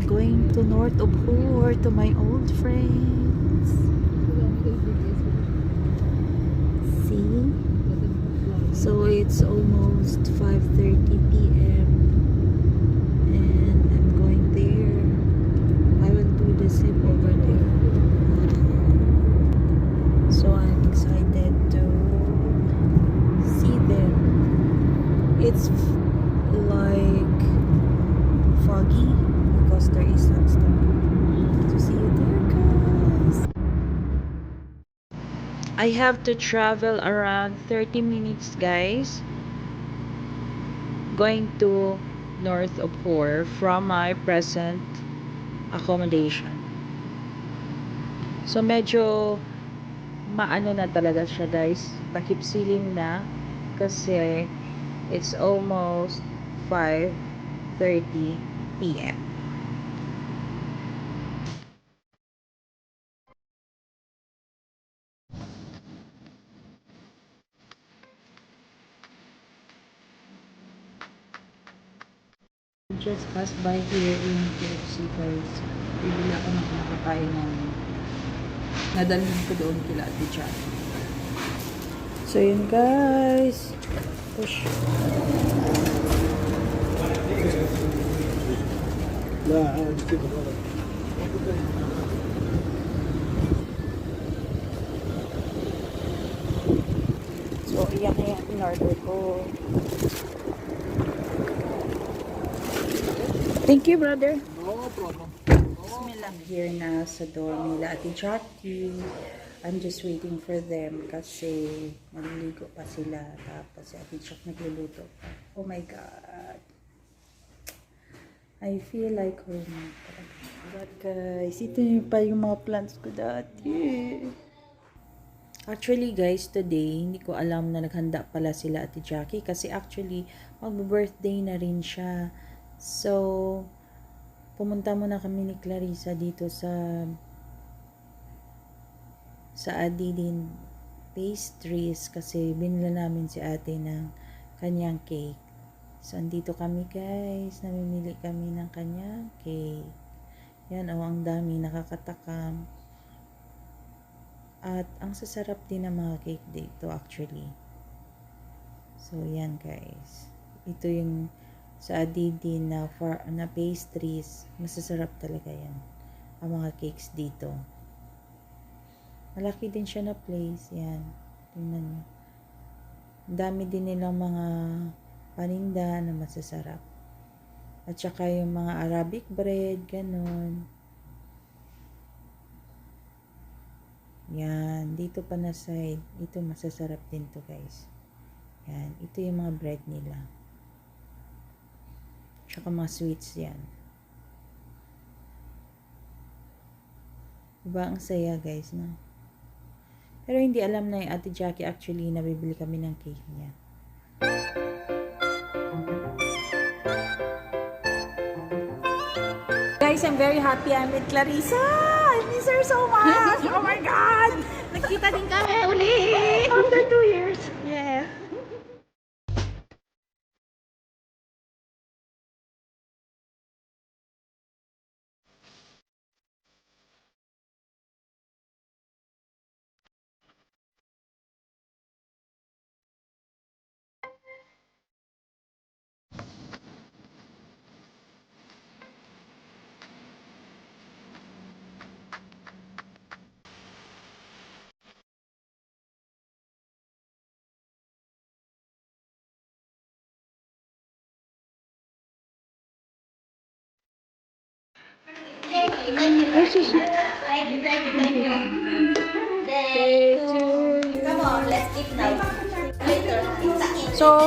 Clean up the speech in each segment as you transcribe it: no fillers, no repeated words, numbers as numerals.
going to North of Hor to my old friends. See? So it's almost 5:30 p.m. and I'm going there. I will do the zip over there. So I'm excited to see them. It's like foggy because there is sunstorm. So see you there, guys. I have to travel around 30 minutes, guys, going to North of Hor from my present accommodation. So medyo maano na talaga siya, guys, takip silim na kasi it's almost 5:30 p.m. Just passed by here in KFC, guys. Bibili ako ng nakakain namin. Nadalhin ko doon kila Ate Chan. So yun, guys. Push. So iyan na yan in-order ko. Thank you, brother. No problem. Bismillah. Here na sa dorm nila Ate Jackie. I'm just waiting for them kasi naliligo pa sila. Tapos si Ate Jack nagluluto pa. Oh my God. I feel like home. But guys, ito pa yung mga plans ko dati. Actually guys, today, hindi ko alam na naghanda pala sila Ate Jackie kasi actually, mag-birthday na rin siya. So, pumunta muna kami ni Clarissa dito sa Adidin Pastries kasi binila namin si ate ng kanyang cake. So, andito kami guys. Namimili kami ng kanyang cake. Yan, oh, ang dami. Nakakatakam. At ang sasarap din ng mga cake dito actually. So, yan guys. Ito yung sa Adidin na pastries. Masasarap talaga yan. Ang mga cakes dito. Malaki din siya na place. Yan. Tingnan nyo. Dami din nilang mga paninda na masasarap. At saka yung mga Arabic bread. Ganon. Yan. Dito pa na side. Ito masasarap din to guys. Yan. Ito yung mga bread nila. Tsaka mga sweets yan. Diba ang saya guys, no? Pero hindi alam na yung Ate Jackie actually nabibili kami ng cake niya. Guys, I'm very happy I'm with Clarissa. I miss her so much. Oh my God! Nagkita din kami uli. After 2 years. Yeah. Come on, let's eat now. Later. So,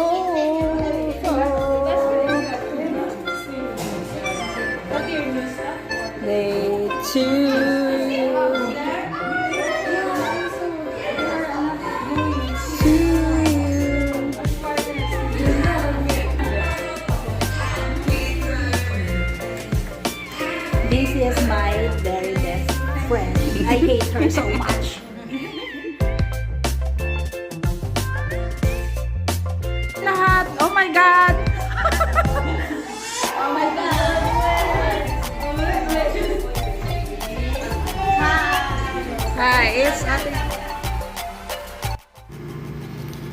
day 2. This is my very best friend. I hate her so much. Lahat. Oh my God. Oh my God. Yes, ate.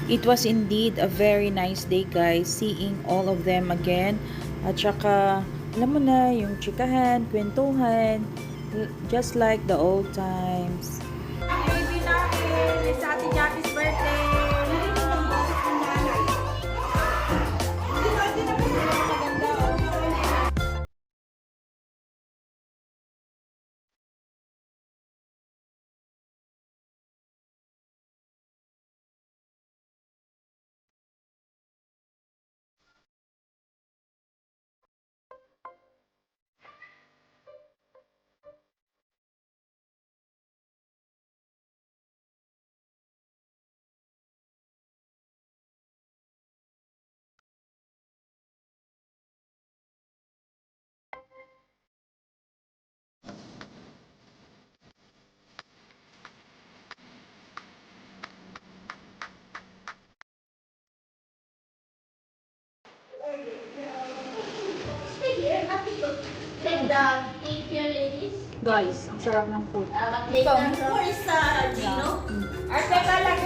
It was indeed a very nice day, guys, seeing all of them again. At saka, alam mo na, yung chikahan, kwentuhan, just like the old times. Baby namin, it's Ate Jackie's birthday. Take the cake here, ladies. Guys, ang sarap ng food. Take the who is Gino? Arte ka lang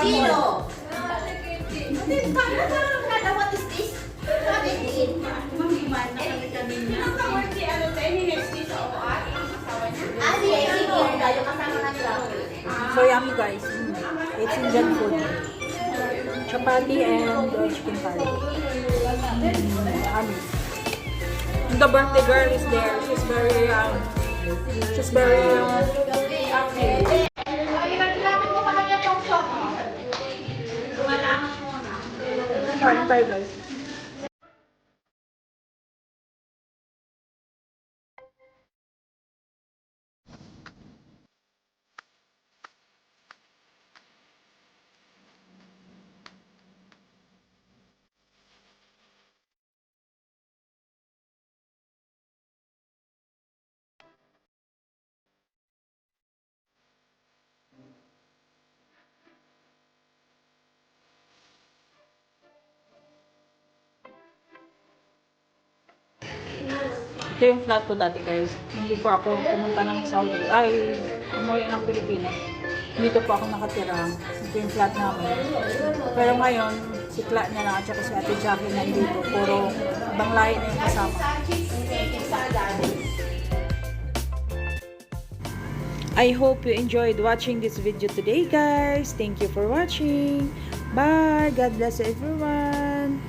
Gino! What is this? What is it? Ate, sige, tayo kasama na siya. So yummy guys. It's Indian food. Chapati and chicken curry. Yummy. The birthday girl is there. She's very active. Kain tayo guys. Ito yung flat ko dati guys. Hindi po ako pumunta ng Saudi. Ay, umuwi ng Pilipinas. Dito po ako nakatira. Ito yung flat namin. Pero ngayon, si Kla niya na at saka si Ate Jackie nandito. Puro ibang lahi na yung kasama. I hope you enjoyed watching this video today, guys. Thank you for watching. Bye. God bless everyone.